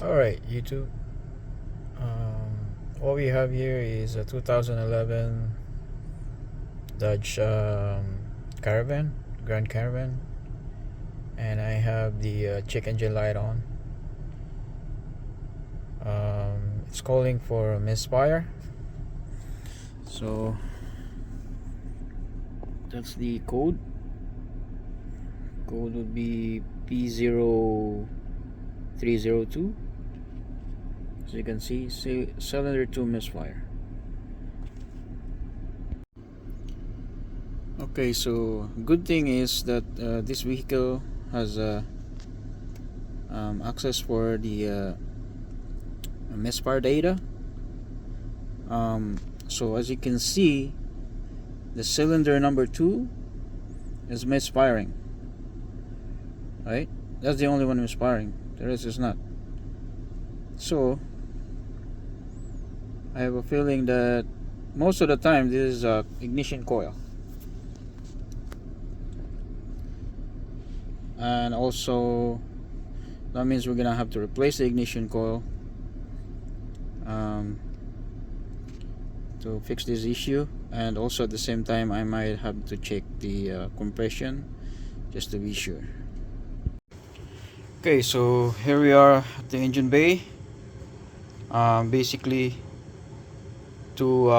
Alright, YouTube. What we have here is a 2011 Dodge Caravan, Grand Caravan, and I have the check engine light on. It's calling for a misfire, so that's the code. Code would be P0302. As you can see, cylinder 2 misfire. Okay, so good thing is that this vehicle has access for the misfire data. So as you can see, the cylinder number 2 is misfiring, right? That's the only one misfiring, the rest is not. So I have a feeling that most of the time this is a ignition coil, and also that means we're gonna have to replace the ignition coil to fix this issue, and also at the same time I might have to check the compression just to be sure. Okay, so here we are at the engine bay. Basically, to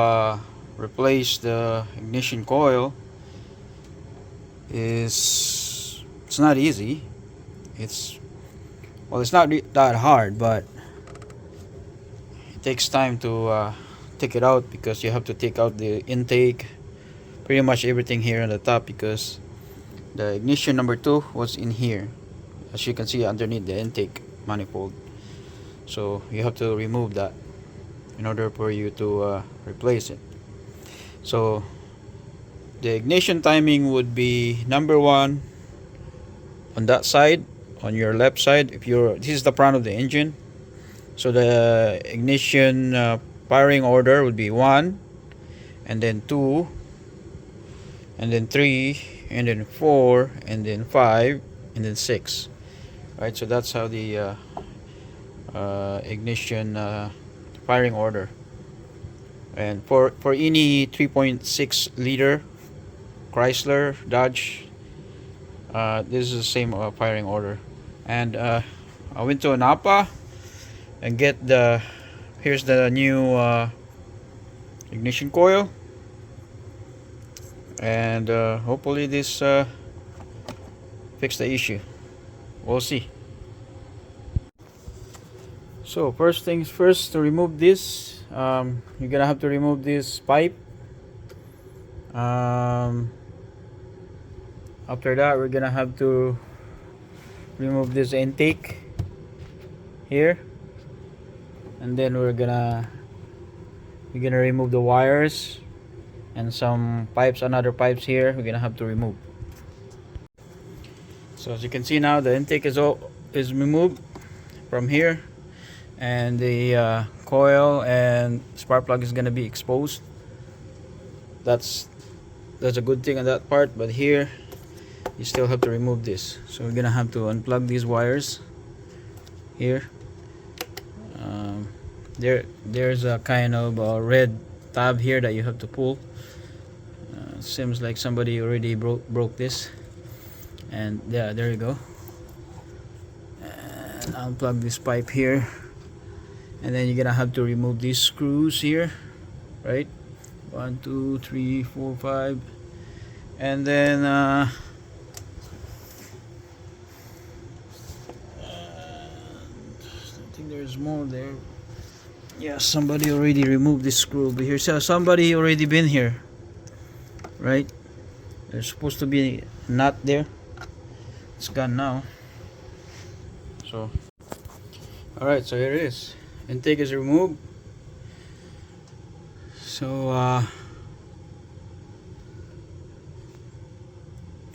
replace the ignition coil it's not easy. It's not that hard, but it takes time to take it out, because you have to take out the intake, pretty much everything here on the top, because the ignition number 2 was in here, as you can see underneath the intake manifold. So you have to remove that in order for you to replace it. So the ignition timing would be number 1 on that side, on your left side. This is the front of the engine, so the ignition firing order would be 1, and then 2, and then 3, and then 4, and then 5, and then 6. Right, so that's how the ignition firing order. And for any 3.6 liter Chrysler, Dodge, this is the same firing order. And I went to Napa and here's the new ignition coil, and hopefully this fix the issue. We'll see. So first things first, to remove this, you're gonna have to remove this pipe. After that, we're gonna have to remove this intake here, and then we're gonna remove the wires and some pipes, another pipes here we're gonna have to remove. So as you can see now, the intake is removed from here, and the coil and spark plug is gonna be exposed. That's a good thing on that part, but here you still have to remove this. So we're gonna have to unplug these wires here. There's a kind of red tab here that you have to pull. Seems like somebody already broke this, and yeah, there you go. And unplug this pipe here, and then you're gonna have to remove these screws here, right? 1, 2, 3, 4, 5, and then I think there's more there. Yeah, somebody already removed this screw over here. So somebody already been here, right? There's supposed to be a nut there. It's gone now. So alright, so here it is. Intake is removed. So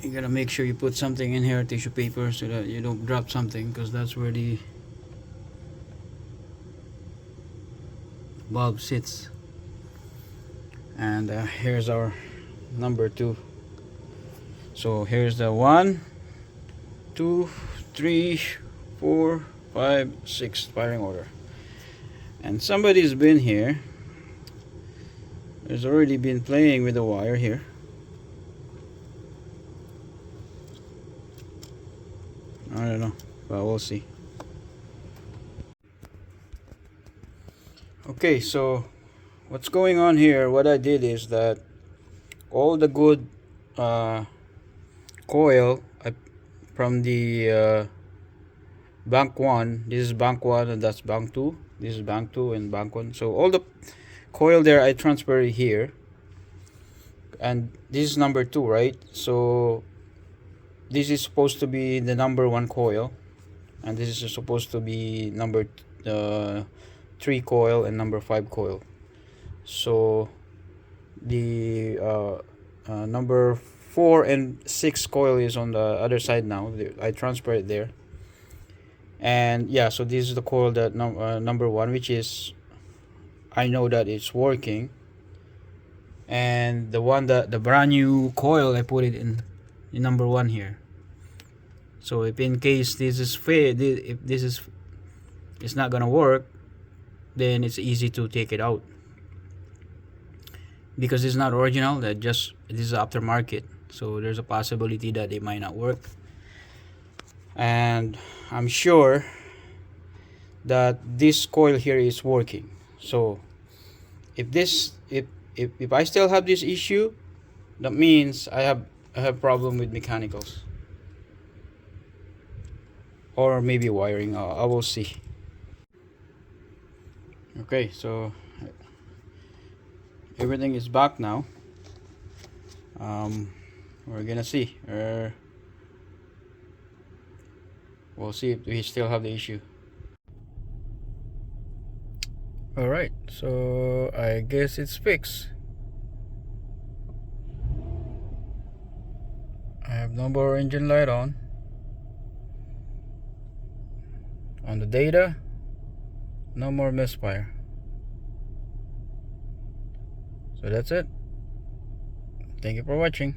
you gotta make sure you put something in here, tissue paper, so that you don't drop something, because that's where the bulb sits. And here's our number 2. So here's the 1, 2, 3, 4, 5, 6 firing order. And somebody's been here. There's already been playing with the wire here. I don't know, but we'll see. Okay, so what's going on here, what I did is that all the good coil from the bank 1, this is bank 1 and that's bank 2, this is bank 2 and bank 1, so all the coil there I transfer it here, and this is number 2, right? So this is supposed to be the number 1 coil, and this is supposed to be number 3 coil and number 5 coil. So the number 4 and 6 coil is on the other side now. I transfer it there, and yeah, so this is the coil that number 1, which is, I know that it's working, and the one that the brand new coil I put it in number 1 here. So if in case this is if this is it's not gonna work, then it's easy to take it out, because it's not original, that just this is aftermarket, so there's a possibility that it might not work. And I'm sure that this coil here is working. So if I still have this issue, that means I have problem with mechanicals, or maybe wiring. I will see. Okay, so everything is back now. We're gonna see. We'll see if we still have the issue. Alright, so I guess it's fixed. I have no more engine light on the data, no more misfire. So that's it. Thank you for watching.